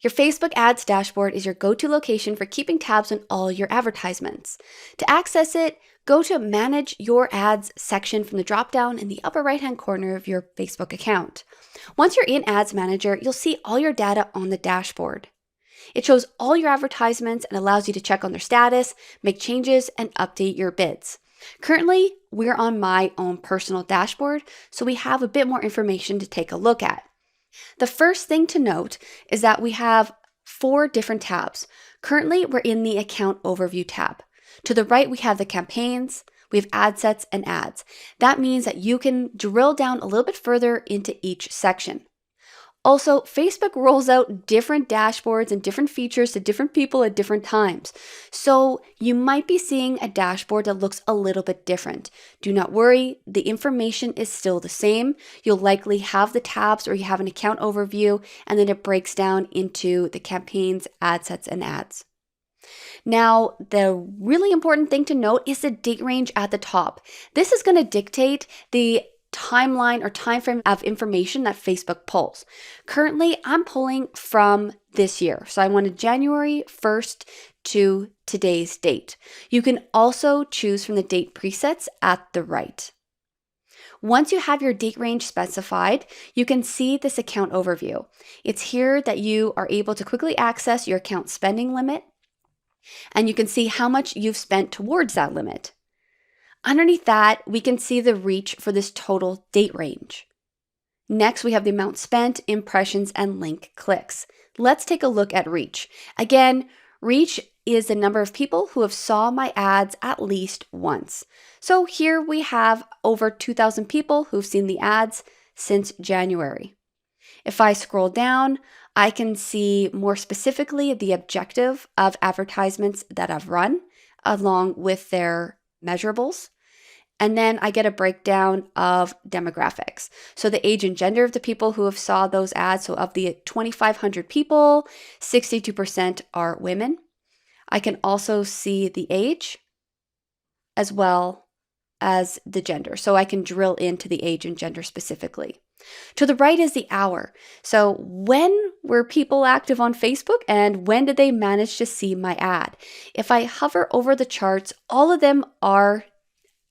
Your Facebook ads dashboard is your go-to location for keeping tabs on all your advertisements. To access it, go to Manage Your Ads section from the drop-down in the upper right-hand corner of your Facebook account. Once you're in Ads Manager, you'll see all your data on the dashboard. It shows all your advertisements and allows you to check on their status, make changes, and update your bids. Currently, we're on my own personal dashboard, so we have a bit more information to take a look at. The first thing to note is that we have 4 different tabs. Currently, we're in the Account Overview tab. To the right, we have the campaigns, we have ad sets and ads. That means that you can drill down a little bit further into each section. Also, Facebook rolls out different dashboards and different features to different people at different times. So you might be seeing a dashboard that looks a little bit different. Do not worry, the information is still the same. You'll likely have the tabs or you have an account overview, and then it breaks down into the campaigns, ad sets, and ads. Now, the really important thing to note is the date range at the top. This is going to dictate the timeline or time frame of information that Facebook pulls. Currently, I'm pulling from this year. So I wanted January 1st to today's date. You can also choose from the date presets at the right. Once you have your date range specified, you can see this account overview. It's here that you are able to quickly access your account spending limit, and you can see how much you've spent towards that limit. Underneath that, we can see the reach for this total date range. Next, we have the amount spent, impressions, and link clicks. Let's take a look at reach. Again, reach is the number of people who have saw my ads at least once. So here we have over 2,000 people who've seen the ads since January. If I scroll down, I can see more specifically the objective of advertisements that I've run, along with their measurables. And then I get a breakdown of demographics. So the age and gender of the people who have saw those ads. So of the 2,500 people, 62% are women. I can also see the age as well as the gender. So I can drill into the age and gender specifically. To the right is the hour. So when were people active on Facebook and when did they manage to see my ad? If I hover over the charts, all of them are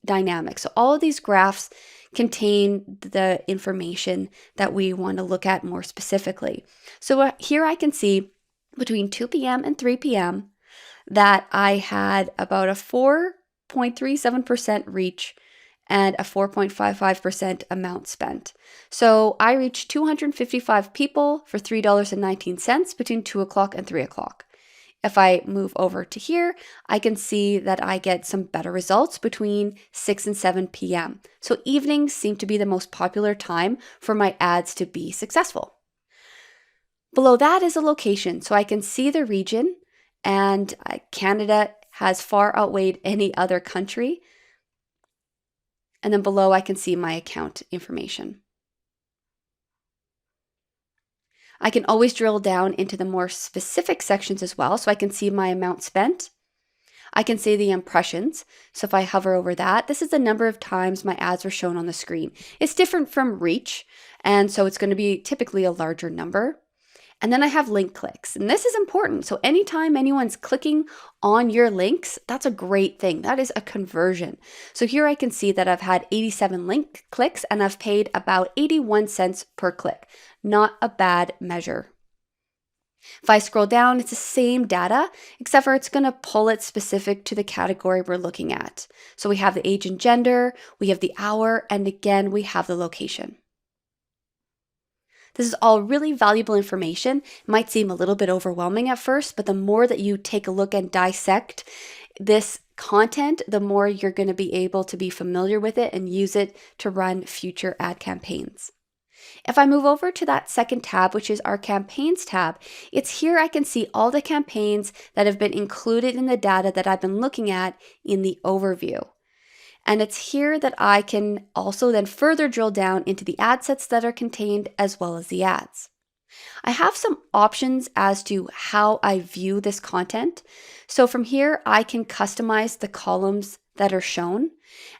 dynamic. So all of these graphs contain the information that we want to look at more specifically. So here I can see between 2 p.m. and 3 p.m. that I had about a 4.37% reach and a 4.55% amount spent. So I reached 255 people for $3.19 between 2 o'clock and 3 o'clock. If I move over to here, I can see that I get some better results between 6 and 7 p.m. So evenings seem to be the most popular time for my ads to be successful. Below that is a location, so I can see the region, and Canada has far outweighed any other country. And then below I can see my account information. I can always drill down into the more specific sections as well, so I can see my amount spent. I can see the impressions. So if I hover over that, this is the number of times my ads were shown on the screen. It's different from reach, and so it's going to be typically a larger number. And then I have link clicks, and this is important. So anytime anyone's clicking on your links, that's a great thing. That is a conversion. So here I can see that I've had 87 link clicks and I've paid about 81 cents per click. Not a bad measure. If I scroll down, it's the same data, except for it's going to pull it specific to the category we're looking at. So we have the age and gender, we have the hour, and again, we have the location. This is all really valuable information. It might seem a little bit overwhelming at first, but the more that you take a look and dissect this content, the more you're going to be able to be familiar with it and use it to run future ad campaigns. If I move over to that second tab, which is our campaigns tab, it's here I can see all the campaigns that have been included in the data that I've been looking at in the overview. And it's here that I can also then further drill down into the ad sets that are contained as well as the ads. I have some options as to how I view this content. So from here, I can customize the columns that are shown,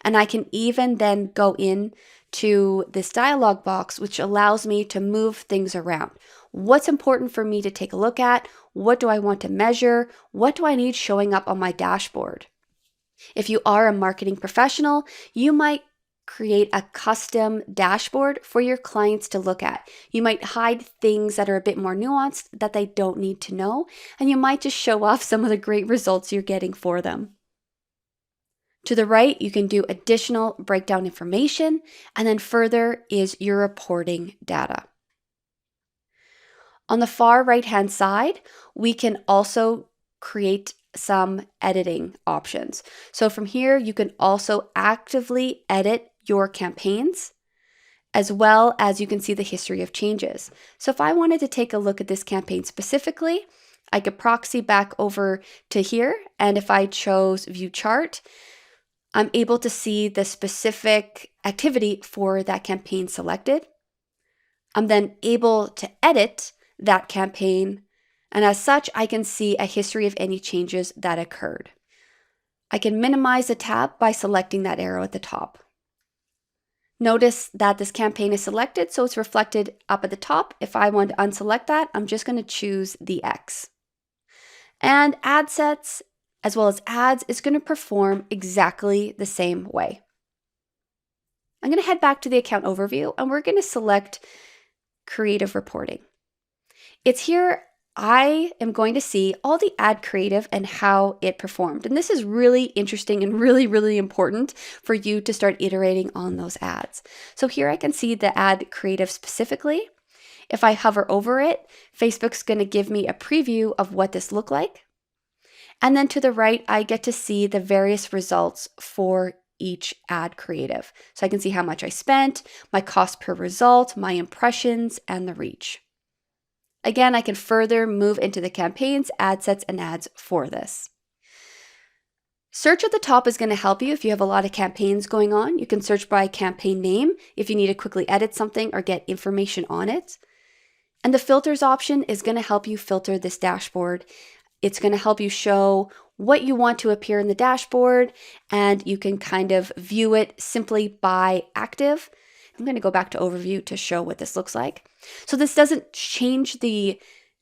and I can even then go in to this dialog box, which allows me to move things around. What's important for me to take a look at? What do I want to measure? What do I need showing up on my dashboard? If you are a marketing professional, you might create a custom dashboard for your clients to look at. You might hide things that are a bit more nuanced that they don't need to know, and you might just show off some of the great results you're getting for them. To the right, you can do additional breakdown information, and then further is your reporting data. On the far right-hand side, we can also create some editing options. So from here, you can also actively edit your campaigns, as well as you can see the history of changes. So if I wanted to take a look at this campaign specifically, I could proxy back over to here, and if I chose view chart, I'm able to see the specific activity for that campaign selected. I'm then able to edit that campaign, and as such, I can see a history of any changes that occurred. I can minimize the tab by selecting that arrow at the top. Notice that this campaign is selected, so it's reflected up at the top. If I want to unselect that, I'm just going to choose the X. And ad sets, as well as ads, is going to perform exactly the same way. I'm going to head back to the account overview, and we're going to select creative reporting. It's here I am going to see all the ad creative and how it performed. And this is really interesting and really, really important for you to start iterating on those ads. So here I can see the ad creative specifically. If I hover over it, Facebook's going to give me a preview of what this looked like. And then to the right, I get to see the various results for each ad creative. So I can see how much I spent, my cost per result, my impressions, and the reach. Again, I can further move into the campaigns, ad sets, and ads for this. Search at the top is going to help you if you have a lot of campaigns going on. You can search by campaign name if you need to quickly edit something or get information on it. And the filters option is going to help you filter this dashboard. It's going to help you show what you want to appear in the dashboard, and you can kind of view it simply by active. I'm going to go back to overview to show what this looks like. So this doesn't change the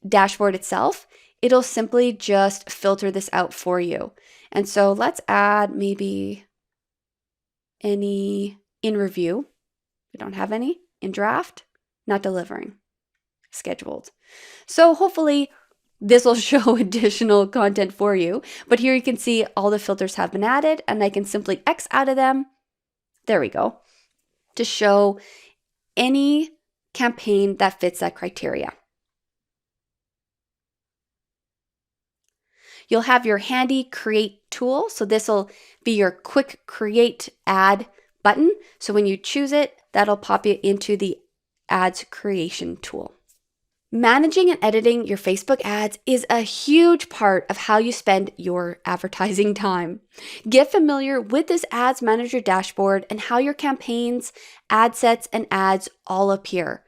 dashboard itself. It'll simply just filter this out for you. And so let's add maybe any in review. We don't have any. In draft, not delivering. Scheduled. So hopefully this will show additional content for you. But here you can see all the filters have been added, and I can simply X out of them. There we go. To show any campaign that fits that criteria. You'll have your handy create tool. So this will be your quick create ad button. So when you choose it, that'll pop you into the ads creation tool. Managing and editing your Facebook ads is a huge part of how you spend your advertising time. Get familiar with this Ads Manager dashboard and how your campaigns, ad sets, and ads all appear.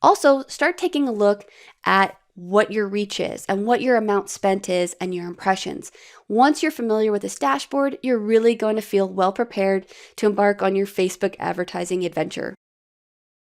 Also, start taking a look at what your reach is and what your amount spent is and your impressions. Once you're familiar with this dashboard, you're really going to feel well prepared to embark on your Facebook advertising adventure.